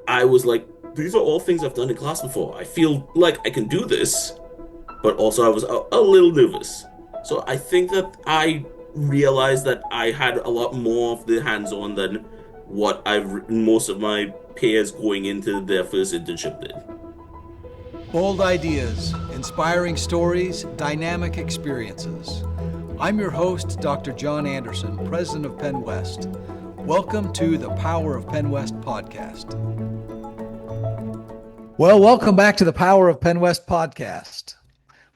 I was like, these are all things I've done in class before. I feel like I can do this, but also I was a little nervous. So I think that I realized that I had a lot more of the hands-on than what most of my peers going into their first internship did. Bold ideas, inspiring stories, dynamic experiences. I'm your host, Dr. John Anderson, president of PennWest. Welcome to the Power of PennWest podcast. Well, welcome back to the Power of PennWest podcast.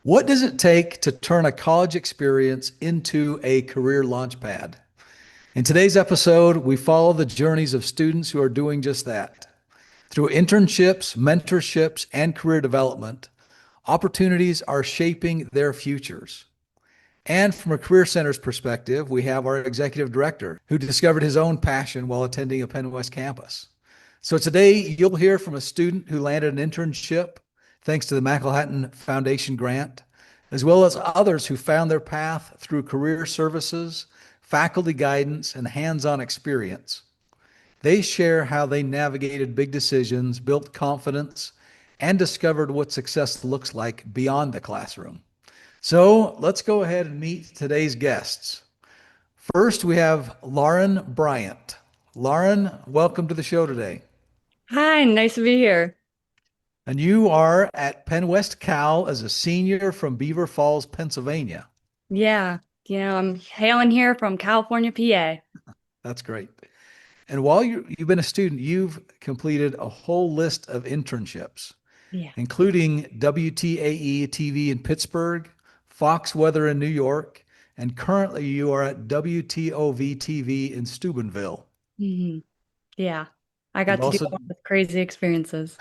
What does it take to turn a college experience into a career launchpad? In today's episode, we follow the journeys of students who are doing just that. Through internships, mentorships, and career development, opportunities are shaping their futures. And from a Career Center's perspective, we have our executive director who discovered his own passion while attending a PennWest campus. So today you'll hear from a student who landed an internship thanks to the McElhatton Foundation grant, as well as others who found their path through career services, faculty guidance, and hands-on experience. They share how they navigated big decisions, built confidence, and discovered what success looks like beyond the classroom. So let's go ahead and meet today's guests. First, we have Lauren Bryant. Lauren, welcome to the show today. Hi, nice to be here. And you are at PennWest Cal as a senior from Beaver Falls, Pennsylvania. Yeah, I'm hailing here from California, PA. That's great. And while you've been a student, you've completed a whole list of internships, including WTAE-TV in Pittsburgh, Fox Weather in New York, and currently you are at WTOV-TV in Steubenville. Mm-hmm. Yeah, I got to do all the crazy experiences.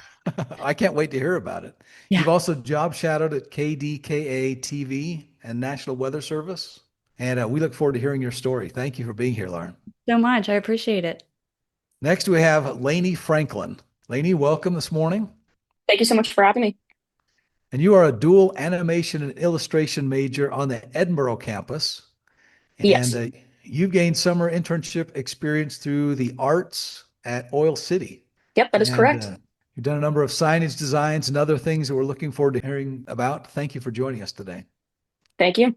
I can't wait to hear about it. Yeah. You've also job shadowed at KDKA-TV and National Weather Service. And we look forward to hearing your story. Thank you for being here, Lauren. So much. I appreciate it. Next, we have Lanie Franklin. Lanie, welcome this morning. Thank you so much for having me. And you are a dual animation and illustration major on the Edinboro campus. Yes. And you've gained summer internship experience through the arts at Oil City. Yep, that is correct. You've done a number of signage designs and other things that we're looking forward to hearing about. Thank you for joining us today. Thank you.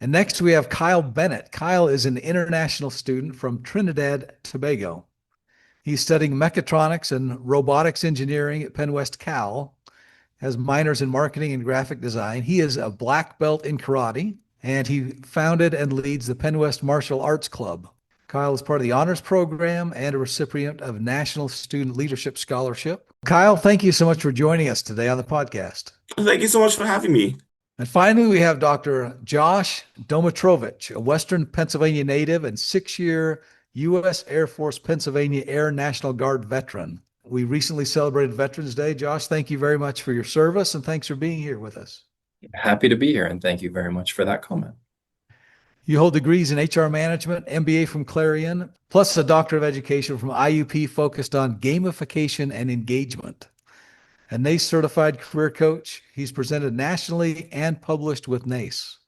And next we have Kyle Bennett. Kyle is an international student from Trinidad, Tobago. He's studying mechatronics and robotics engineering at PennWest Cal, has minors in marketing and graphic design. He is a black belt in karate, and he founded and leads the PennWest Martial Arts Club. Kyle is part of the honors program and a recipient of National Student Leadership Scholarship. Kyle, thank you so much for joining us today on the podcast. Thank you so much for having me. And finally, we have Dr. Josh Domitrovich, a Western Pennsylvania native and 6-year U.S. Air Force Pennsylvania Air National Guard veteran. We recently celebrated Veterans Day. Josh, thank you very much for your service, and thanks for being here with us. Happy to be here, and thank you very much for that comment. You hold degrees in HR management, MBA from Clarion, plus a Doctor of Education from IUP focused on gamification and engagement. A NACE certified career coach, he's presented nationally and published with NACE.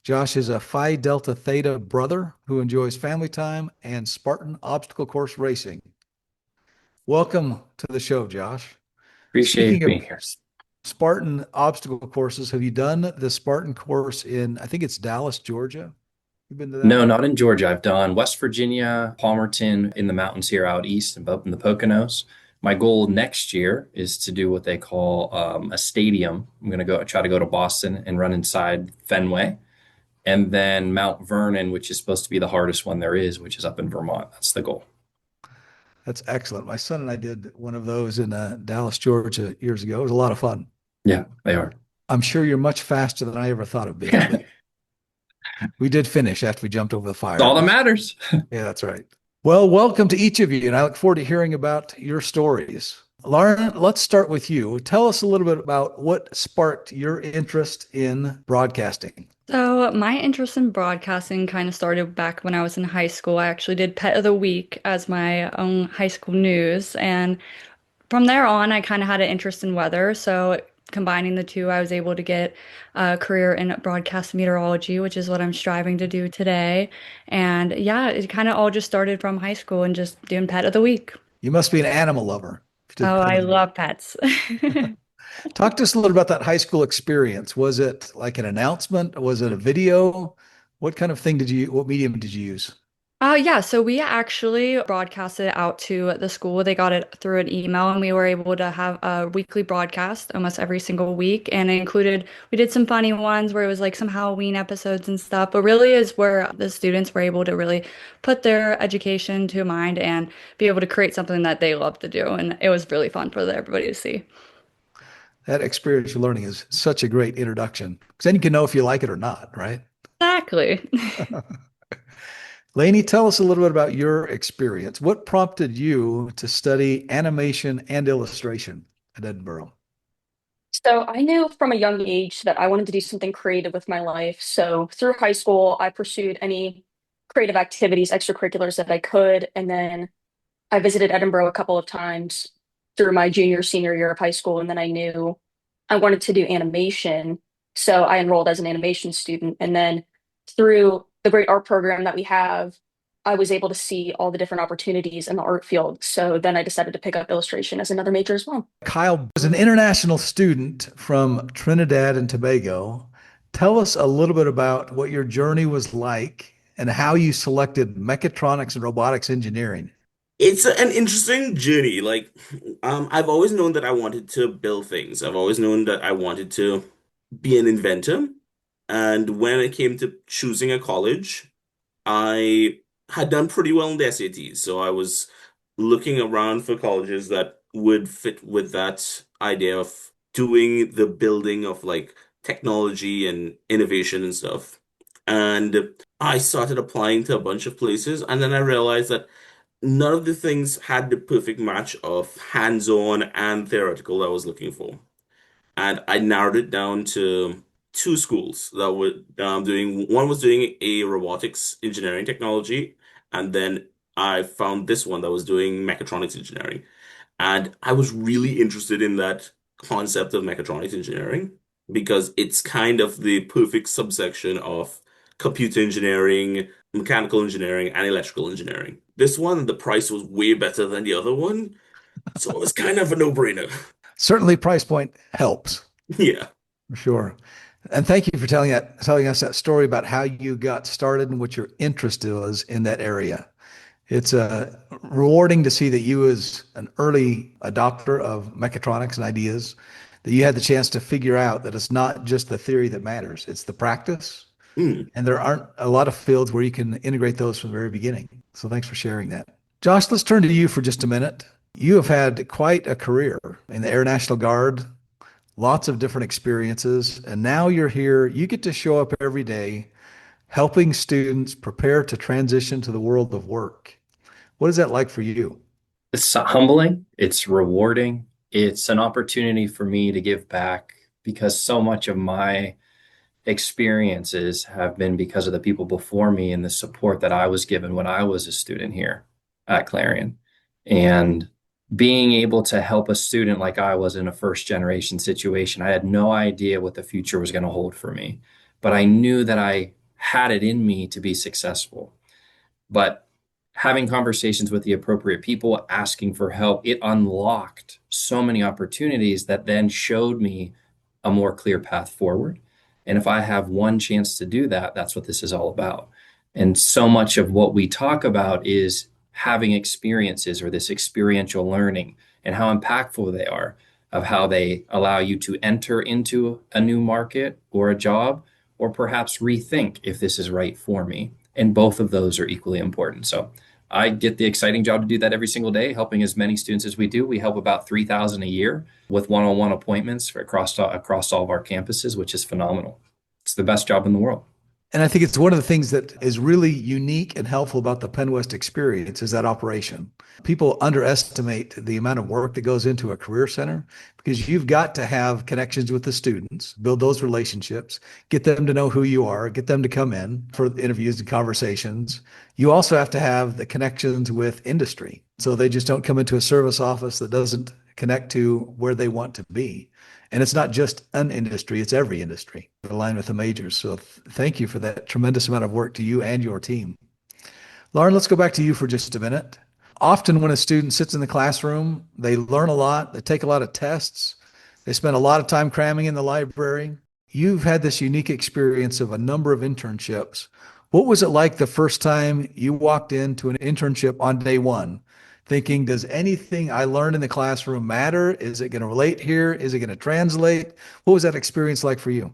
Josh is a Phi Delta Theta brother who enjoys family time and Spartan obstacle course racing. Welcome to the show, Josh. Appreciate being here. Spartan obstacle courses, have you done the Spartan course in, I think it's Dallas, Georgia? You've been to that? No, not in Georgia. I've done West Virginia, Palmerton, in the mountains here out east and up in the Poconos. My goal next year is to do what they call a stadium. I'm going to try to go to Boston and run inside Fenway. And then Mount Vernon, which is supposed to be the hardest one there is, which is up in Vermont. That's the goal. That's excellent. My son and I did one of those in Dallas, Georgia years ago. It was a lot of fun. Yeah, they are. I'm sure you're much faster than I ever thought of being. We did finish after we jumped over the fire. That's all that matters. Yeah, that's right. Well, welcome to each of you, and I look forward to hearing about your stories. Lauren, let's start with you. Tell us a little bit about what sparked your interest in broadcasting. So my interest in broadcasting kind of started back when I was in high school. I actually did Pet of the Week as my own high school news. And from there on, I kind of had an interest in weather. So combining the two, I was able to get a career in broadcast meteorology, which is what I'm striving to do today. And yeah, it kind of all just started from high school and just doing Pet of the Week. You must be an animal lover. Oh, I love pets. Talk to us a little about that high school experience. Was it like an announcement? Was it a video? What kind of thing what medium did you use? Yeah, so we actually broadcasted it out to the school. They got it through an email, and we were able to have a weekly broadcast almost every single week. And it included, we did some funny ones where it was like some Halloween episodes and stuff, but really is where the students were able to really put their education to mind and be able to create something that they love to do. And it was really fun for everybody to see. That experiential learning is such a great introduction because then you can know if you like it or not, right? Exactly. Lanie, tell us a little bit about your experience. What prompted you to study animation and illustration at Edinboro? So I knew from a young age that I wanted to do something creative with my life. So through high school, I pursued any creative activities, extracurriculars that I could. And then I visited Edinboro a couple of times through my junior, senior year of high school. And then I knew I wanted to do animation. So I enrolled as an animation student. And then through the great art program that we have, I was able to see all the different opportunities in the art field. So then I decided to pick up illustration as another major as well. Kyle was an international student from Trinidad and Tobago. Tell us a little bit about what your journey was like and how you selected mechatronics and robotics engineering. It's an interesting journey. I've always known that I wanted to build things. I've always known that I wanted to be an inventor. And when it came to choosing a college, I had done pretty well in the SATs. So I was looking around for colleges that would fit with that idea of doing the building of like technology and innovation and stuff. And I started applying to a bunch of places, and then I realized that none of the things had the perfect match of hands-on and theoretical that I was looking for. And I narrowed it down to two schools that were doing, one was doing a robotics engineering technology, and then I found this one that was doing mechatronics engineering. And I was really interested in that concept of mechatronics engineering because it's kind of the perfect subsection of computer engineering, mechanical engineering, and electrical engineering. This one, the price was way better than the other one, so it was kind of a no-brainer. Certainly, price point helps. Yeah. For sure. And thank you for telling us that story about how you got started and what your interest was in that area. It's rewarding to see that you, as an early adopter of mechatronics and ideas, that you had the chance to figure out that it's not just the theory that matters, it's the practice. And there aren't a lot of fields where you can integrate those from the very beginning. So thanks for sharing that. Josh, let's turn to you for just a minute. You have had quite a career in the Air National Guard, lots of different experiences, and now you're here. You get to show up every day helping students prepare to transition to the world of work. What is that like for you? It's humbling. It's rewarding. It's an opportunity for me to give back because so much of my experiences have been because of the people before me and the support that I was given when I was a student here at Clarion. And being able to help a student like I was in a first generation situation, I had no idea what the future was going to hold for me, but I knew that I had it in me to be successful. But having conversations with the appropriate people, asking for help, it unlocked so many opportunities that then showed me a more clear path forward. And if I have one chance to do that, that's what this is all about. And so much of what we talk about is having experiences or this experiential learning and how impactful they are, of how they allow you to enter into a new market or a job, or perhaps rethink if this is right for me. And both of those are equally important. So I get the exciting job to do that every single day, helping as many students as we do. We help about 3,000 a year with one-on-one appointments across all of our campuses, which is phenomenal. It's the best job in the world. And I think it's one of the things that is really unique and helpful about the PennWest experience is that operation. People underestimate the amount of work that goes into a career center because you've got to have connections with the students, build those relationships, get them to know who you are, get them to come in for interviews and conversations. You also have to have the connections with industry. So they just don't come into a service office that doesn't connect to where they want to be. And it's not just an industry, it's every industry aligned with the majors. So thank you for that tremendous amount of work to you and your team. Lauren, let's go back to you for just a minute. Often when a student sits in the classroom, they learn a lot, they take a lot of tests, they spend a lot of time cramming in the library. You've had this unique experience of a number of internships. What was it like the first time you walked into an internship on day one, thinking, does anything I learned in the classroom matter? Is it going to relate here? Is it going to translate? What was that experience like for you?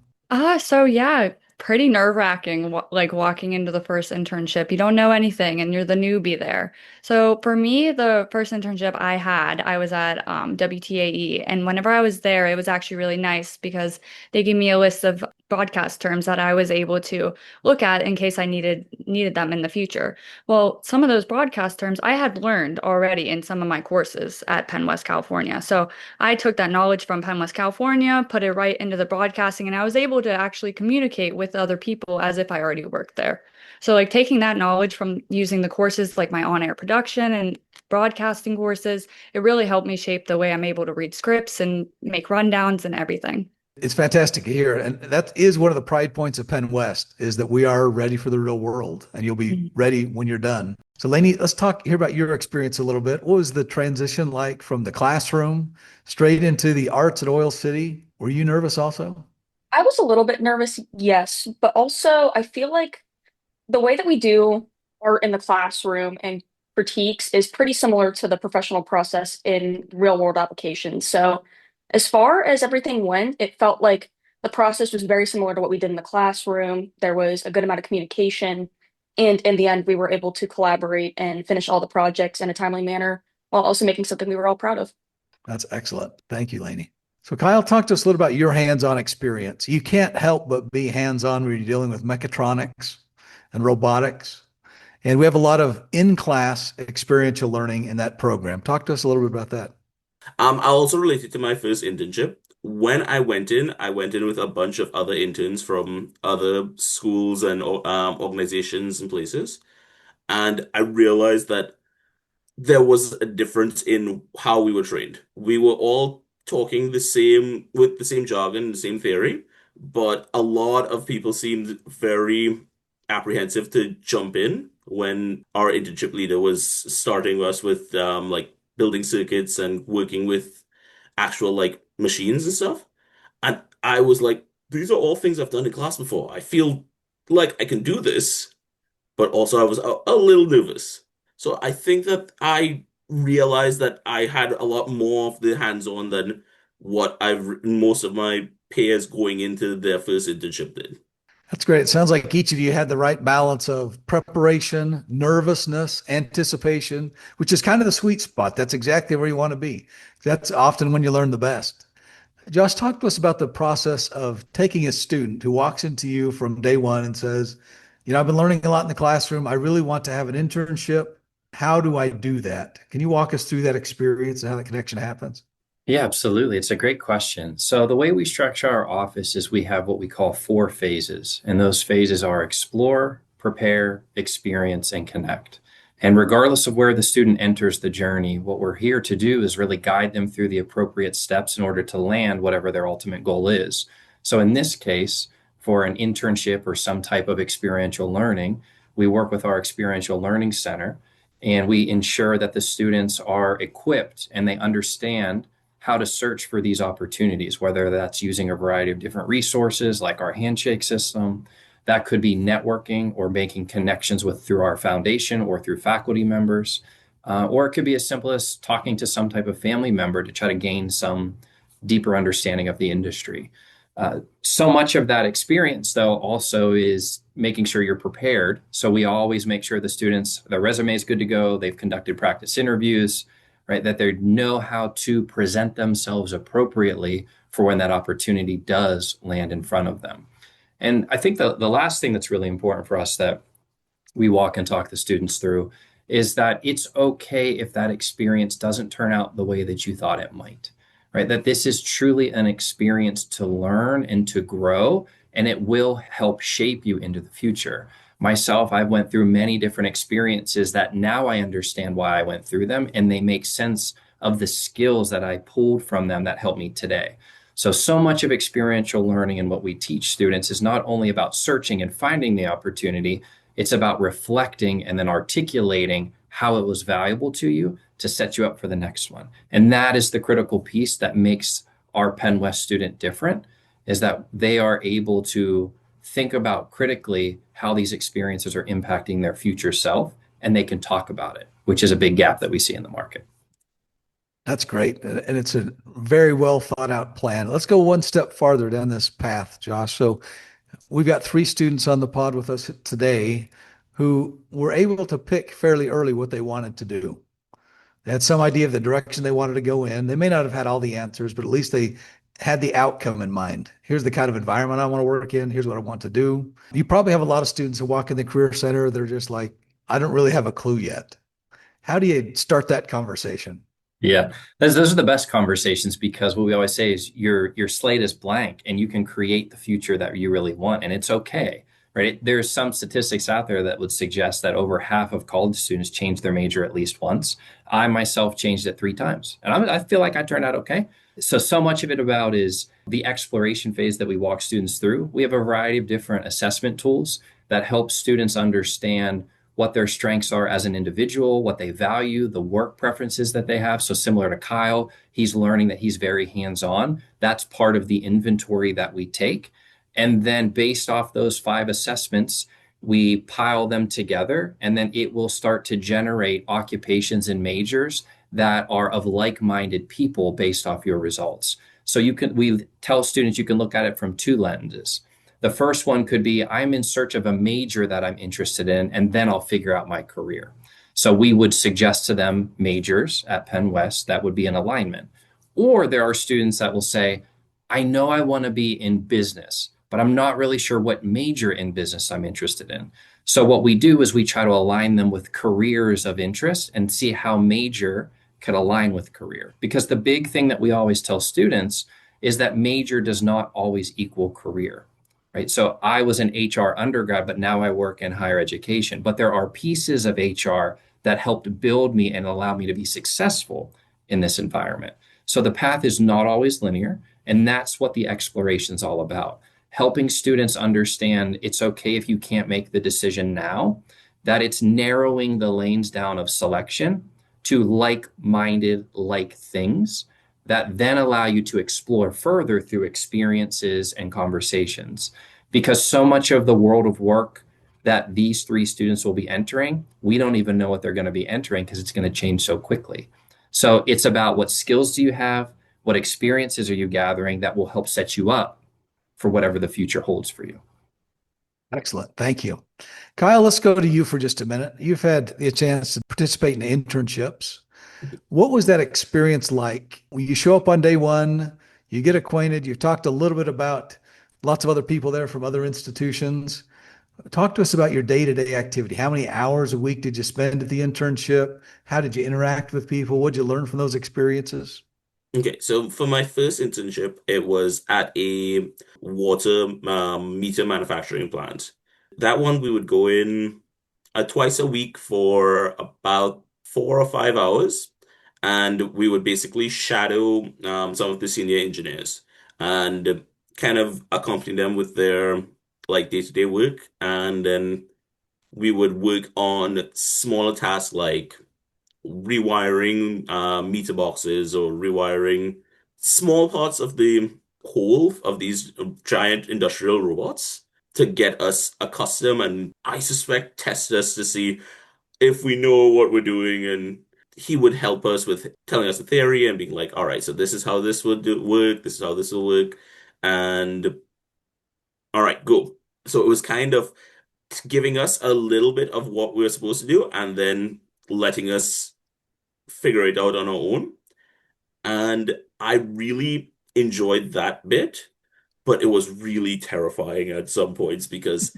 So yeah, pretty nerve-wracking, like walking into the first internship. You don't know anything and you're the newbie there. So for me, the first internship I had, I was at WTAE. And whenever I was there, it was actually really nice because they gave me a list of broadcast terms that I was able to look at in case I needed them in the future. Well, some of those broadcast terms I had learned already in some of my courses at PennWest California. So I took that knowledge from PennWest California, put it right into the broadcasting, and I was able to actually communicate with other people as if I already worked there. So like taking that knowledge from using the courses like my on-air production and broadcasting courses, it really helped me shape the way I'm able to read scripts and make rundowns and everything. It's fantastic to hear. And that is one of the pride points of Penn West is that we are ready for the real world and you'll be ready when you're done. So Lanie, let's hear about your experience a little bit. What was the transition like from the classroom straight into the arts at Oil City? Were you nervous also? I was a little bit nervous, yes, but also I feel like the way that we do art in the classroom and critiques is pretty similar to the professional process in real world applications. So, as far as everything went, it felt like the process was very similar to what we did in the classroom. There was a good amount of communication, and in the end, we were able to collaborate and finish all the projects in a timely manner while also making something we were all proud of. That's excellent. Thank you, Lanie. So Kyle, talk to us a little about your hands-on experience. You can't help but be hands-on when you're dealing with mechatronics and robotics. And we have a lot of in-class experiential learning in that program. Talk to us a little bit about that. I also related to my first internship. When I went in with a bunch of other interns from other schools and organizations and places. And I realized that there was a difference in how we were trained. We were all talking with the same jargon, the same theory, but a lot of people seemed very apprehensive to jump in when our internship leader was starting us with like building circuits and working with actual like machines and stuff. And I was like, these are all things I've done in class before. I feel like I can do this, but also I was a little nervous. So I think that I realized that I had a lot more of the hands-on than what most of my peers going into their first internship did. That's great. It sounds like each of you had the right balance of preparation, nervousness, anticipation, which is kind of the sweet spot. That's exactly where you want to be. That's often when you learn the best. Josh, talk to us about the process of taking a student who walks into you from day one and says, I've been learning a lot in the classroom. I really want to have an internship. How do I do that? Can you walk us through that experience and how that connection happens? Yeah, absolutely. It's a great question. So the way we structure our office is we have what we call 4 phases, and those phases are explore, prepare, experience, and connect. And regardless of where the student enters the journey, what we're here to do is really guide them through the appropriate steps in order to land whatever their ultimate goal is. So in this case, for an internship or some type of experiential learning, we work with our experiential learning center, and we ensure that the students are equipped and they understand how to search for these opportunities, whether that's using a variety of different resources like our handshake system. That could be networking or making connections through our foundation or through faculty members. Or it could be as simple as talking to some type of family member to try to gain some deeper understanding of the industry. So much of that experience, though, also is making sure you're prepared. So we always make sure their resume is good to go. They've conducted practice interviews, right? That they know how to present themselves appropriately for when that opportunity does land in front of them. And I think the last thing that's really important for us that we walk and talk the students through is that it's okay if that experience doesn't turn out the way that you thought it might, right? That this is truly an experience to learn and to grow, and it will help shape you into the future. Myself, I went through many different experiences that now I understand why I went through them, and they make sense of the skills that I pulled from them that help me today. So much of experiential learning and what we teach students is not only about searching and finding the opportunity, it's about reflecting and then articulating how it was valuable to you to set you up for the next one. And that is the critical piece that makes our PennWest student different, is that they are able to think about critically how these experiences are impacting their future self, and they can talk about it, which is a big gap that we see in the market. That's great. And it's a very well thought out plan. Let's go one step farther down this path, Josh. So we've got three students on the pod with us today who were able to pick fairly early what they wanted to do. They had some idea of the direction they wanted to go in. They may not have had all the answers, but at least they had the outcome in mind. Here's the kind of environment I want to work in. Here's what I want to do. You probably have a lot of students who walk in the Career Center. They're just like, I don't really have a clue yet. How do you start that conversation? Yeah, those are the best conversations, because what we always say is your slate is blank and you can create the future that you really want, and it's okay, right? There's some statistics out there that would suggest that over half of college students change their major at least once. I myself changed it 3 times, and I feel like I turned out okay. So much of it about is the exploration phase that we walk students through. We have a variety of different assessment tools that help students understand what their strengths are as an individual, what they value, the work preferences that they have. So similar to Kyle, he's learning that he's very hands-on. That's part of the inventory that we take. And then based off those 5 assessments, we pile them together, and then it will start to generate occupations and majors that are of like-minded people based off your results. So we tell students you can look at it from 2 lenses. The first one could be, I'm in search of a major that I'm interested in, and then I'll figure out my career. So we would suggest to them majors at PennWest that would be in alignment. Or there are students that will say, I know I want to be in business, but I'm not really sure what major in business I'm interested in. So what we do is we try to align them with careers of interest and see how major could align with career. Because the big thing that we always tell students is that major does not always equal career. Right? So I was an HR undergrad, but now I work in higher education. But there are pieces of HR that helped build me and allow me to be successful in this environment. So the path is not always linear, and that's what the exploration is all about. Helping students understand it's okay if you can't make the decision now, that it's narrowing the lanes down of selection to like-minded, like things that then allow you to explore further through experiences and conversations. Because so much of the world of work that these 3 students will be entering, we don't even know what they're going to be entering because it's going to change so quickly. So it's about what skills do you have, what experiences are you gathering that will help set you up for whatever the future holds for you. Excellent. Thank you. Kyle, let's go to you for just a minute. You've had the chance to participate in internships. What was that experience like? When you show up on day one, you get acquainted, you've talked a little bit about lots of other people there from other institutions. Talk to us about your day-to-day activity. How many hours a week did you spend at the internship? How did you interact with people? What did you learn from those experiences? Okay, so for my first internship, it was at a water meter manufacturing plant. That one we would go in twice a week for about 4 or 5 hours, and we would basically shadow some of the senior engineers and kind of accompany them with their like day-to-day work, and then we would work on smaller tasks like rewiring meter boxes or rewiring small parts of the whole of these giant industrial robots to get us accustomed and I suspect test us to see if we know what we're doing. And he would help us with telling us the theory and being like, all right, so this is how this would work, this is how this will work, and all right, go. So it was kind of giving us a little bit of what we were supposed to do and then letting us figure it out on our own. And I really enjoyed that bit, but it was really terrifying at some points because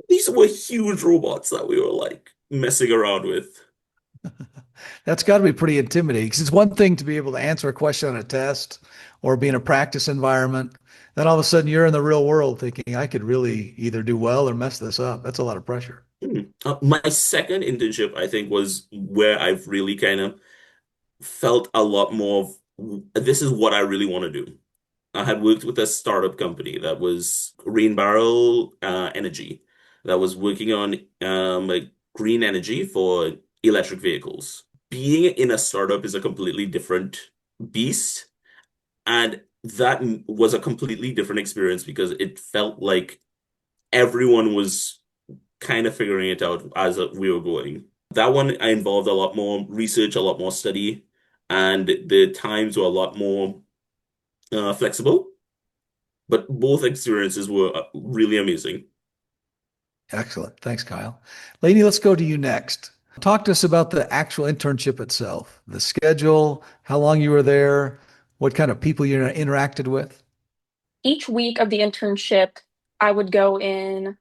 these were huge robots that we were like messing around with. That's got to be pretty intimidating because it's one thing to be able to answer a question on a test or be in a practice environment. Then all of a sudden you're in the real world thinking, I could really either do well or mess this up. That's a lot of pressure. My second internship, I think, was where I've really kind of felt a lot more of this is what I really want to do. I had worked with a startup company that was Green Barrel Energy that was working on like green energy for electric vehicles. Being in a startup is a completely different beast. And that was a completely different experience because it felt like everyone was kind of figuring it out as we were going. That one I involved a lot more research, a lot more study, and the times were a lot more flexible. But both experiences were really amazing. Excellent. Thanks, Kyle. Lanie, let's go to you next. Talk to us about the actual internship itself, the schedule, how long you were there, what kind of people you interacted with. Each week of the internship, I would go in,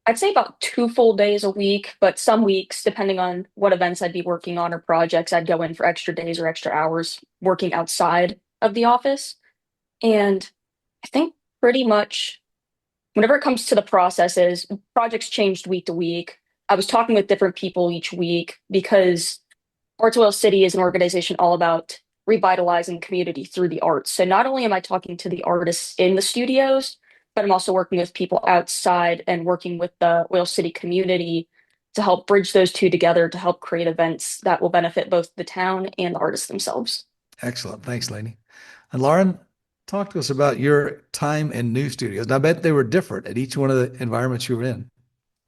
I'd say about 2 full days a week, but some weeks, depending on what events I'd be working on or projects, I'd go in for extra days or extra hours working outside of the office. And I think pretty much whenever it comes to the processes, projects changed week to week. I was talking with different people each week because Arts Oil City is an organization all about revitalizing community through the arts. So not only am I talking to the artists in the studios, but I'm also working with people outside and working with the Oil City community to help bridge those two together to help create events that will benefit both the town and the artists themselves. Excellent. Thanks, Lanie. And Lauren, talk to us about your time in new studios. And I bet they were different at each one of the environments you were in.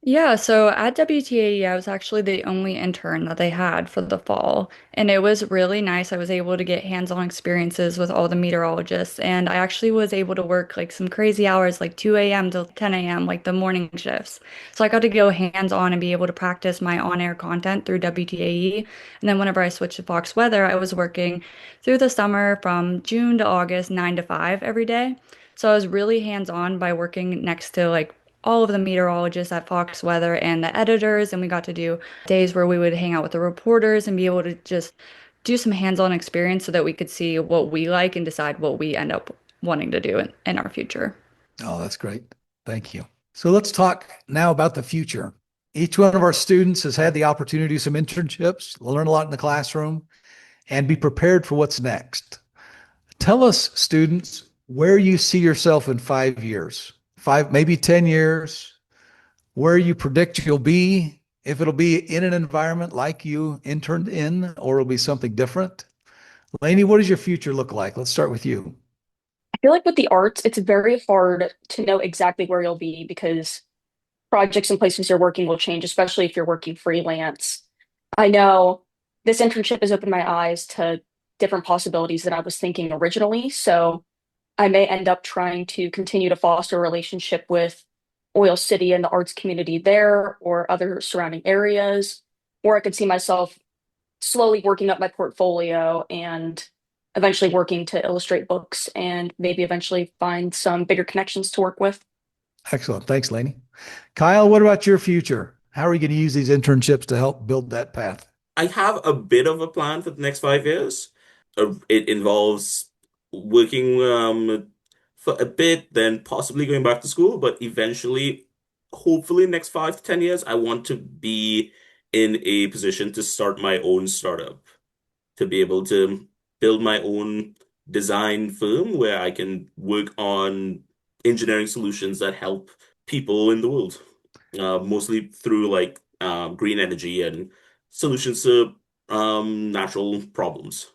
Yeah, so at WTAE, I was actually the only intern that they had for the fall, and it was really nice. I was able to get hands-on experiences with all the meteorologists, and I actually was able to work like some crazy hours, like 2 a.m. to 10 a.m., like the morning shifts. So I got to go hands-on and be able to practice my on-air content through WTAE. And then whenever I switched to Fox Weather, I was working through the summer from June to August, 9 to 5 every day. So I was really hands-on by working next to like all of the meteorologists at Fox Weather and the editors, and we got to do days where we would hang out with the reporters and be able to just do some hands-on experience so that we could see what we like and decide what we end up wanting to do in our future. Oh, that's great. Thank you. So let's talk now about the future. Each one of our students has had the opportunity to do some internships, learn a lot in the classroom, and be prepared for what's next. Tell us, students, where you see yourself in 5 years, maybe 10 years, where you predict you'll be, if it'll be in an environment like you interned in, or it'll be something different. Lanie, what does your future look like? Let's start with you. I feel like with the arts, it's very hard to know exactly where you'll be because projects and places you're working will change, especially if you're working freelance. I know this internship has opened my eyes to different possibilities than I was thinking originally. So I may end up trying to continue to foster a relationship with Oil City and the arts community there or other surrounding areas. Or I could see myself slowly working up my portfolio and eventually working to illustrate books and maybe eventually find some bigger connections to work with. Excellent. Thanks, Lanie. Kyle, what about your future? How are you going to use these internships to help build that path? I have a bit of a plan for the next 5 years. It involves working for a bit, then possibly going back to school, but eventually, hopefully, next 5 to 10 years, I want to be in a position to start my own startup, to be able to build my own design firm where I can work on engineering solutions that help people in the world, mostly through like green energy and solutions to natural problems.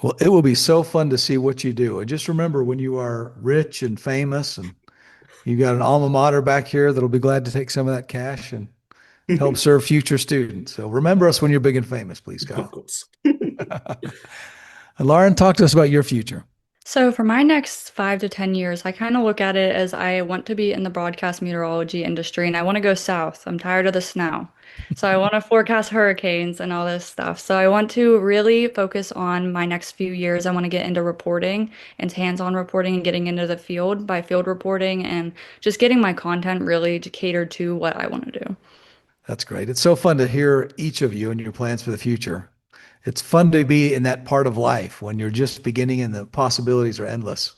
Well, it will be so fun to see what you do. And just remember when you are rich and famous and you've got an alma mater back here that'll be glad to take some of that cash and help serve future students. So remember us when you're big and famous, please, Of Kyle. course. And Lauren, talk to us about your future. So for my next 5 to 10 years, I kind of look at it as I want to be in the broadcast meteorology industry and I want to go south. I'm tired of the snow. So I want to forecast hurricanes and all this stuff. So I want to really focus on my next few years. I want to get into reporting and hands-on reporting and getting into the field by field reporting and just getting my content really to cater to what I want to do. That's great. It's so fun to hear each of you and your plans for the future. It's fun to be in that part of life when you're just beginning and the possibilities are endless.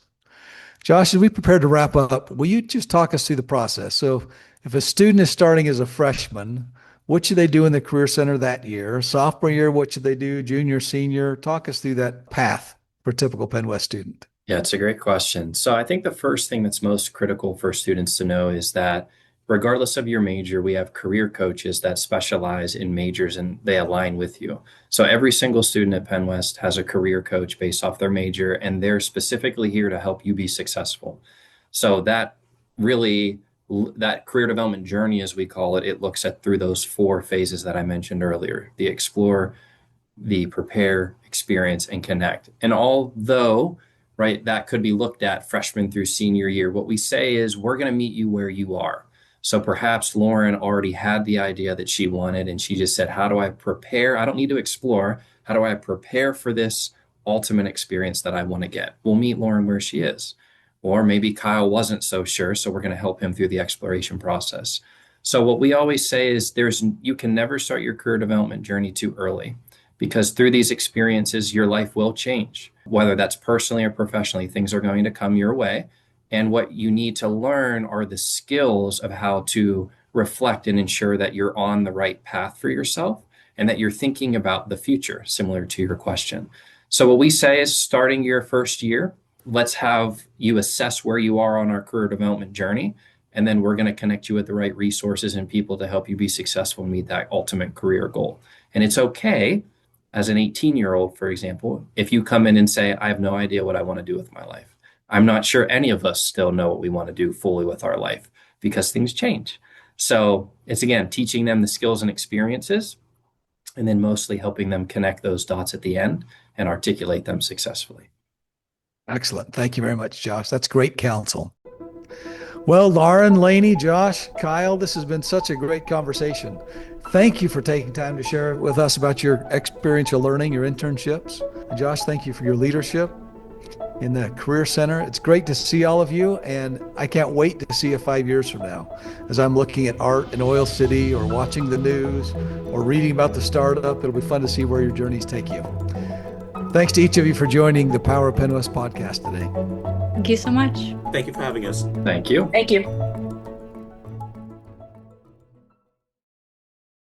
Josh, as we prepare to wrap up, will you just talk us through the process? So if a student is starting as a freshman, what should they do in the Career Center that year? Sophomore year, what should they do? Junior, senior? Talk us through that path for a typical PennWest student. Yeah, it's a great question. So I think the first thing that's most critical for students to know is that regardless of your major, we have career coaches that specialize in majors and they align with you. So every single student at PennWest has a career coach based off their major, and they're specifically here to help you be successful. So that career development journey, as we call it, it looks at through those 4 phases that I mentioned earlier: the explore, the prepare, experience, and connect. And although, right, that could be looked at freshman through senior year, what we say is we're going to meet you where you are. So perhaps Lauren already had the idea that she wanted, and she just said, how do I prepare? I don't need to explore. How do I prepare for this ultimate experience that I want to get? We'll meet Lauren where she is. Or maybe Kyle wasn't so sure, so we're going to help him through the exploration process. So what we always say is you can never start your career development journey too early, because through these experiences, your life will change. Whether that's personally or professionally, things are going to come your way. And what you need to learn are the skills of how to reflect and ensure that you're on the right path for yourself and that you're thinking about the future, similar to your question. So what we say is, starting your first year, let's have you assess where you are on our career development journey. And then we're going to connect you with the right resources and people to help you be successful and meet that ultimate career goal. And it's okay, as an 18-year-old, for example, if you come in and say, I have no idea what I want to do with my life. I'm not sure any of us still know what we want to do fully with our life, because things change. So it's, again, teaching them the skills and experiences, and then mostly helping them connect those dots at the end and articulate them successfully. Excellent. Thank you very much, Josh. That's great counsel. Well, Lauren, Lanie, Josh, Kyle, this has been such a great conversation. Thank you for taking time to share with us about your experiential learning, your internships. And Josh, thank you for your leadership in the Career Center. It's great to see all of you, and I can't wait to see you 5 years from now as I'm looking at art in Oil City or watching the news or reading about the startup. It'll be fun to see where your journeys take you. Thanks to each of you for joining the Power of PennWest podcast today. Thank you so much. Thank you for having us. Thank you. Thank you.